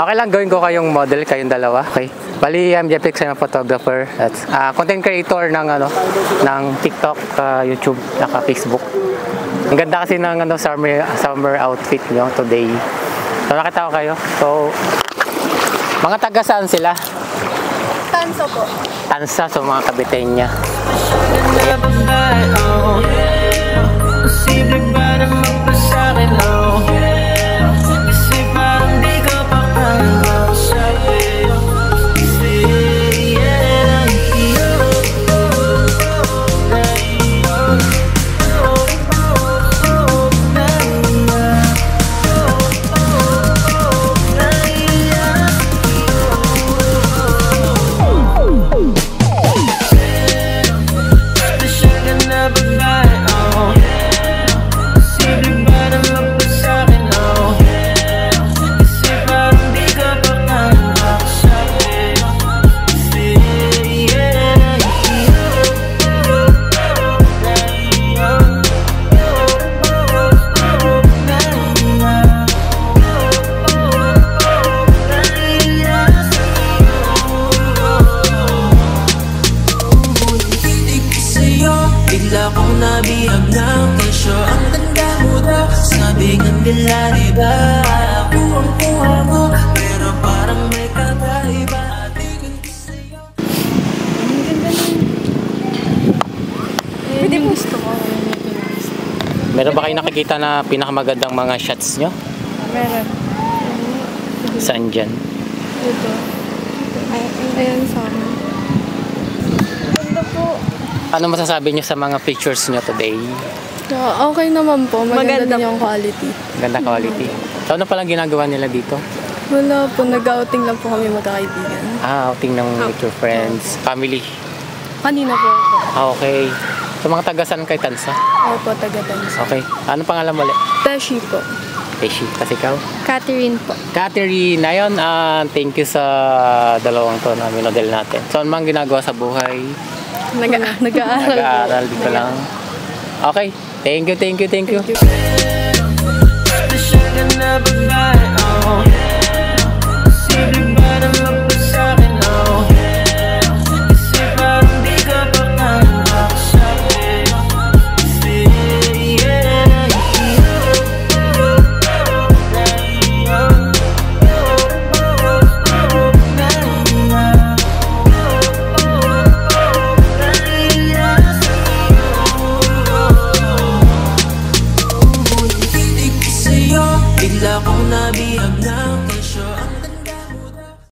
Okay lang, gawin ko kayong model, kayong dalawa. Okay. Bali, I'm Jeffix, I'm a photographer. That's content creator ng ng TikTok, YouTube, naka Facebook. Ang ganda kasi ng summer outfit nyo today. So nakita ko kayo. So mga taga saan sila? Tansa po. Tansa, so mga Kabitenya. Posible ba naman pa sa'kin, oh? Kasi parang di ka pa sabi. Bigla kong nabihag ng kesyo. Ang ganda mo daw, sabi nga nila diba ako ang kuha mo, pero parang may kakaiba. Tingin ko sa'yo. Ang ganda nun. Pwede mo gusto ko. Meron ba kayo nakikita na pinakamagandang mga shots nyo? Meron. Saan dyan? Dito. Ayan sa amin. Ganda po. Ano masasabi nyo sa mga pictures nyo today? Okay naman po. Maganda din yung quality. Ganda quality. So ano palang ginagawa nila dito? Wala po. Nag-outing lang po kami magkakaibigan. Outing ng with your friends, family. Kanina po ako. Okay. So mga taga saan kay Tansa? Opo, taga-Tansa. Okay. Ano pangalan mo ulit? Teshi po. Teshi. Kasi ikaw? Catherine po. Catherine. Ayun, thank you sa dalawang to na minodel natin. So ano mang ginagawa sa buhay? Nag-aaral. Nag-aaral dito lang. Okay. Thank you. Siya ka na babae.